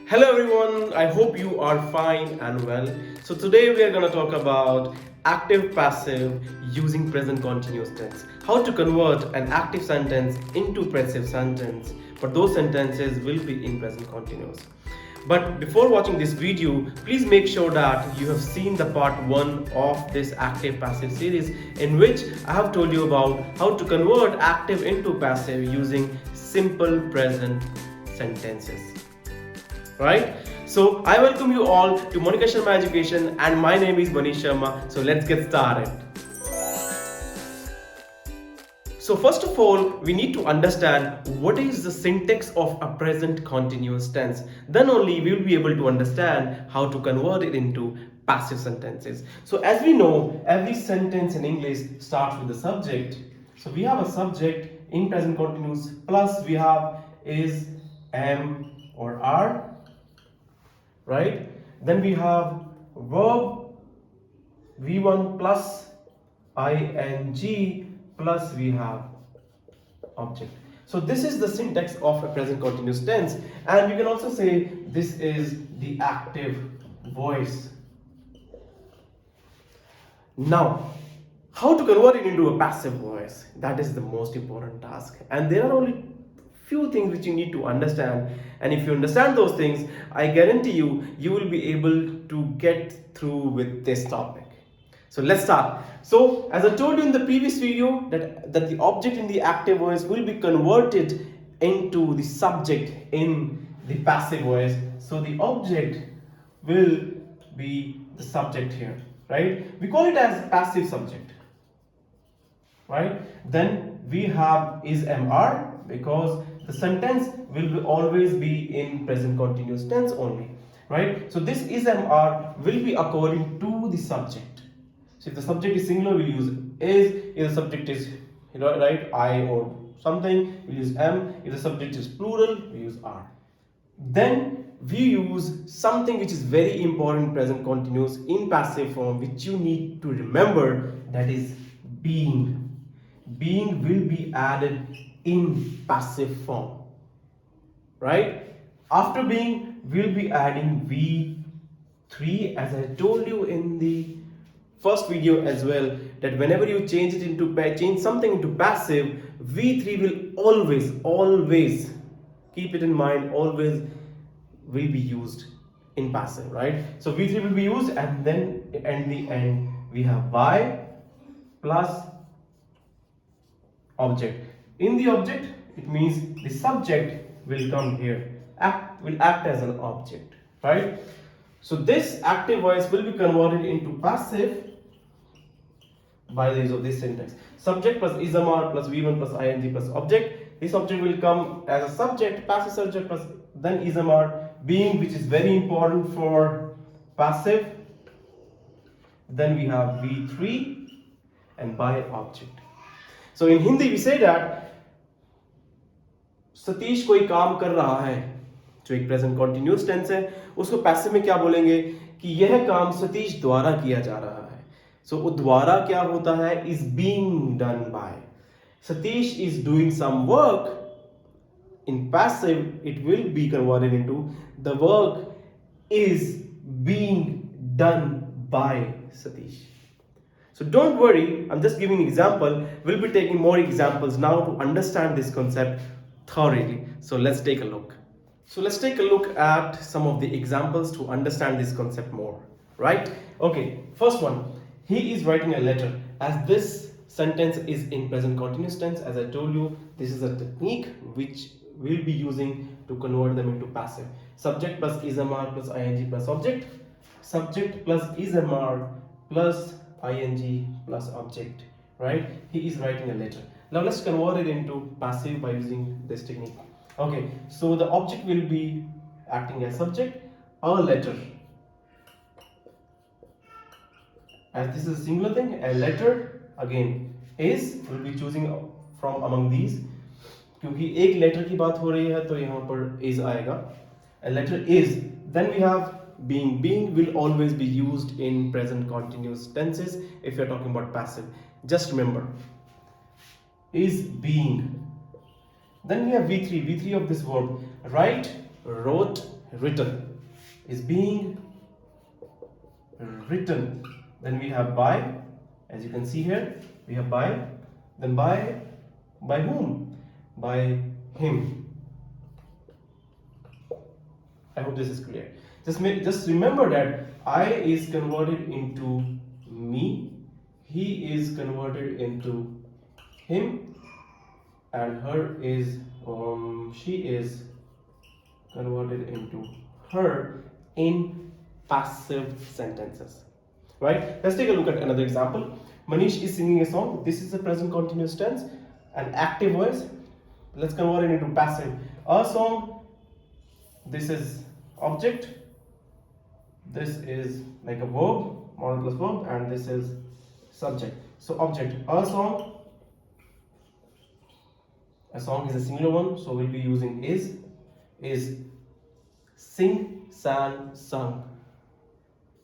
Hello everyone, I hope you are fine and well. So today we are going to talk about active passive using present continuous tense. How to convert an active sentence into passive sentence, but those sentences will be in present continuous. But before watching this video, please make sure that you have seen the part 1 of this active passive series, in which I have told you about how to convert active into passive using simple present sentences. Right? So I welcome you all to MONIKA Sharma Education, and my name is Manish Sharma. So let's get started. So first of all, we need to understand what is the syntax of a present continuous tense. Then only we will be able to understand how to convert it into passive sentences. So as we know, every sentence in English starts with a subject. So we have a subject in present continuous, plus we have is, am or are, right? Then we have verb v1 plus ing plus we have object. So this is the syntax of a present continuous tense, and we can also say this is the active voice. Now, how to convert it into a passive voice? That is the most important task, and there are only few things which you need to understand, and if you understand those things, I guarantee you will be able to get through with this topic. So let's start. So as I told you in the previous video that the object in the active voice will be converted into the subject in the passive voice. So the object will be the subject here, right? We call it as passive subject, right? Then we have is mr, because the sentence will always be in present continuous tense only, right? So this is mr will be according to the subject. So if the subject is singular, we'll use is. If the subject is, right, I or something, we'll use am. If the subject is plural, we use are. Then we use something which is very important present continuous in passive form, which you need to remember, that is being. Being will be added in passive form, right? After being, we'll be adding v3, as I told you in the first video as well, that whenever you change something into passive, v3 will always keep it in mind, always will be used in passive, right? So v3 will be used, and then at the end we have y plus object. In the object, it means the subject will come here, will act as an object, right? So this active voice will be converted into passive by the use of this syntax. Subject plus ismr plus v1 plus ing plus object. This object will come as a subject, passive subject plus then ismr, being, which is very important for passive. Then we have v3 and by object. So in Hindi we say that Satish कोई काम कर रहा है, जो एक present continuous tense है, उसको passive में क्या बोलेंगे कि यह काम सतीश द्वारा किया जा रहा है. सो द्वारा क्या होता है, is being done by. Satish is doing some work. In passive, it will be converted into the work is being done by Satish. So don't worry, I'm just giving an example. We'll be taking more examples now to understand this concept thoroughly. So let's take a look. So let's take a look at some of the examples to understand this concept more, right? Okay, first one. He is writing a letter. As this sentence is in present continuous tense, as I told you, this is a technique which we'll be using to convert them into passive. Subject plus ismr plus ing plus object. Subject plus ismr plus ing plus object, right? He is writing a letter. Now let's convert it into passive by using this technique. Okay, so the object will be acting as subject. A letter. As this is a singular thing, a letter again is will be choosing from among these. क्योंकि एक letter की बात हो रही है तो यहाँ पर is आएगा. A letter is. Then we have being. Being will always be used in present continuous tenses if you're talking about passive. Just remember, is being. Then we have v3 of this verb. Write, wrote, written. Is being written. Then we have by. As you can see here, we have by. Then by whom? By him. I hope this is clear. Just remember that I is converted into me, he is converted into him, and her is she is converted into her in passive sentences. Right? Let's take a look at another example. Manish is singing a song. This is the present continuous tense, an active voice. Let's convert it into passive. A song. This is object. This is like a verb, modal plus verb, and this is subject. So object, a song. A song is a singular one, so we'll be using is sing, sang, sung.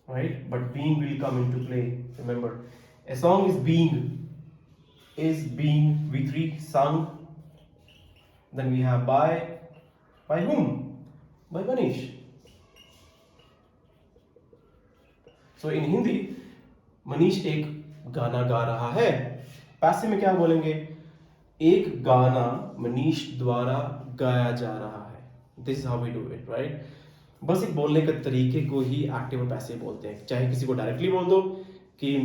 Right? But being will come into play. Remember, a song is being V3 sung. Then we have by whom? By Manish. So in Hindi, Manish एक गाना गा रहा है. Passive में क्या बोलेंगे? एक गाना मनीष द्वारा गाया जा रहा है. This is how we do it, right? बस एक बोलने के तरीके को ही एक्टिव और पैसिव बोलते हैं. चाहे किसी को डायरेक्टली बोल दो कि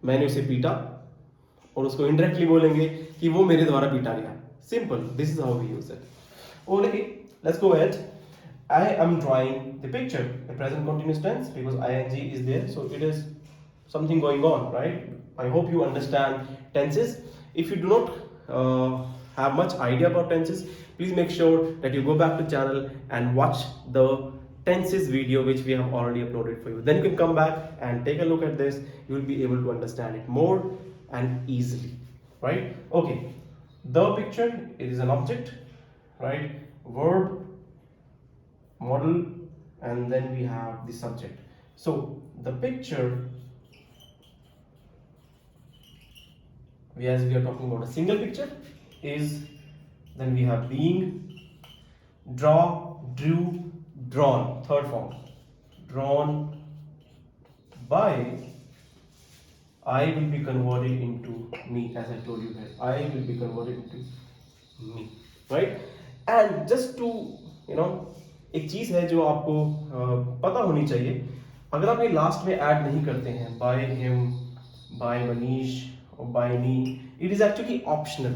मैंने उसे पीटा, और उसको इनडायरेक्टली बोलेंगे कि वो मेरे द्वारा पीटा गया. Simple. This is how we use it. Okay, let's go ahead. I am drawing the picture, the present continuous tense, because ing is there, so it is something going on, right? I hope you understand tenses. If you do not have much idea about tenses, please make sure that you go back to channel and watch the tenses video which we have already uploaded for you. Then you can come back and take a look at this. You will be able to understand it more and easily, right? Okay, the picture, it is an object, right? Verb, model, and then we have the subject. So the picture, as we are talking about a single picture, is, then we have being, draw, drew, drawn, third form, drawn by, I will be converted into me, as I told you guys. I will be converted into me, right? And just to, एक चीज है जो आपको पता होनी चाहिए. अगर आप ये लास्ट में ऐड नहीं करते हैं, बाय हिम, बाय मनीष और by me, it is actually optional.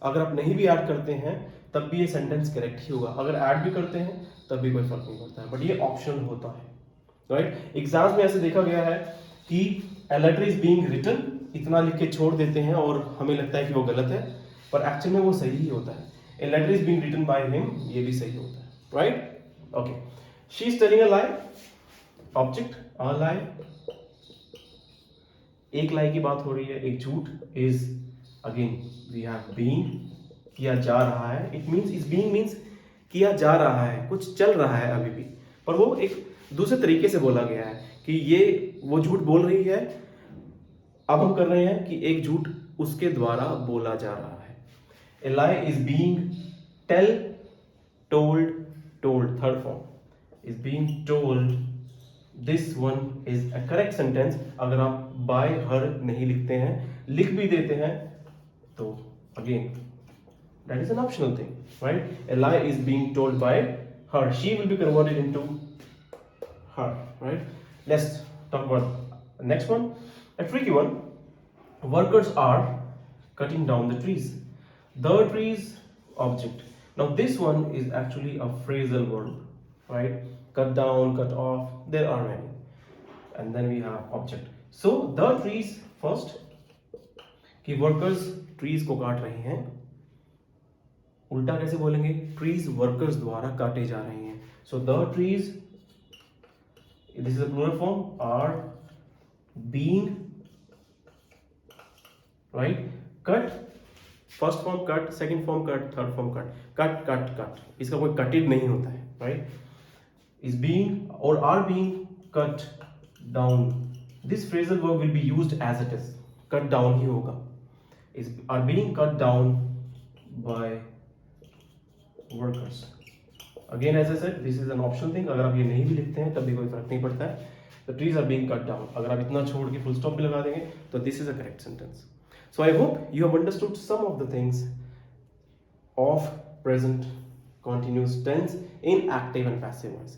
अगर आप नहीं भी ऐड करते हैं तब भी ये सेंटेंस करेक्ट ही होगा. अगर ऐड भी करते हैं तब भी कोई फर्क नहीं पड़ता है, बट ये ऑप्शनल होता है, राइट? एग्जाम्स में ऐसे देखा गया है कि a letter is being written, इतना लिख के छोड़ देते हैं और हमें लगता है कि वो गलत है, पर एक्चुअल में वो सही ही होता है. A letter is being written by him, ये भी सही होता है, right? Okay. She is telling a lie. Object, a lie. एक lie की बात हो रही है, एक झूठ. Is, again we have being, किया जा रहा है. It means, is being means किया जा रहा है, कुछ चल रहा है अभी भी, पर वो एक दूसरे तरीके से बोला गया है कि ये वो झूठ बोल रही है. अब हम कर रहे हैं कि एक झूठ उसके द्वारा बोला जा रहा है. A lie is being tell, told, third form is being told. This one is a correct sentence. अगर आप by her नहीं लिखते हैं, लिख भी देते हैं, तो again that is an optional thing, right? A lie is being told by her. She will be converted into her, right? Let's talk about the next one, a tricky one. Workers are cutting down the trees. The trees, object. Now this one is actually a phrasal verb, right? Cut down, cut off, there are many. And then we have object. So the trees first, कि workers trees को काट रहे हैं. उल्टा कैसे बोलेंगे? Trees workers द्वारा काटे जा रहे हैं. So the trees, this is a plural form, are being, right? Cut, first form cut, second form cut, third form cut. Cut cut cut, इसका कोई कटेड नहीं होता है, राइट? इज बीइंग और are being cut down. This phrasal verb will be used as it is. Cut down ही होगा. Is are being cut down by workers. Again as I said, this is an optional thing. अगर आप ये नहीं भी लिखते हैं तब भी कोई फर्क नहीं पड़ता है. The trees are being cut down. अगर आप इतना छोड़ के फुल स्टॉप भी लगा देंगे तो this is a correct sentence. So I hope you have understood some of the things of present continuous tense in active and passive voice,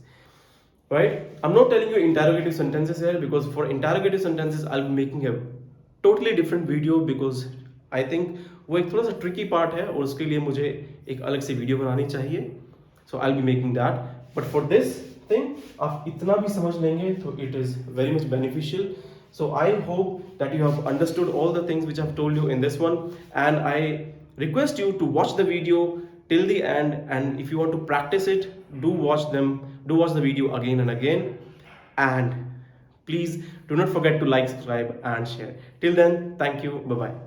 right? I'm not telling you interrogative sentences here, because for interrogative sentences I'll be making a totally different video, because I think वो एक थोड़ा सा tricky part है और उसके लिए मुझे एक अलग से वीडियो बनानी चाहिए. So I'll be making that. But for this thing, आप इतना भी समझ लेंगे तो it is very much beneficial. So I hope that you have understood all the things which I've told you in this one, and I request you to watch the video till the end, and if you want to practice it, do watch the video again and again, and please do not forget to like, subscribe and share. Till then, thank you, bye bye.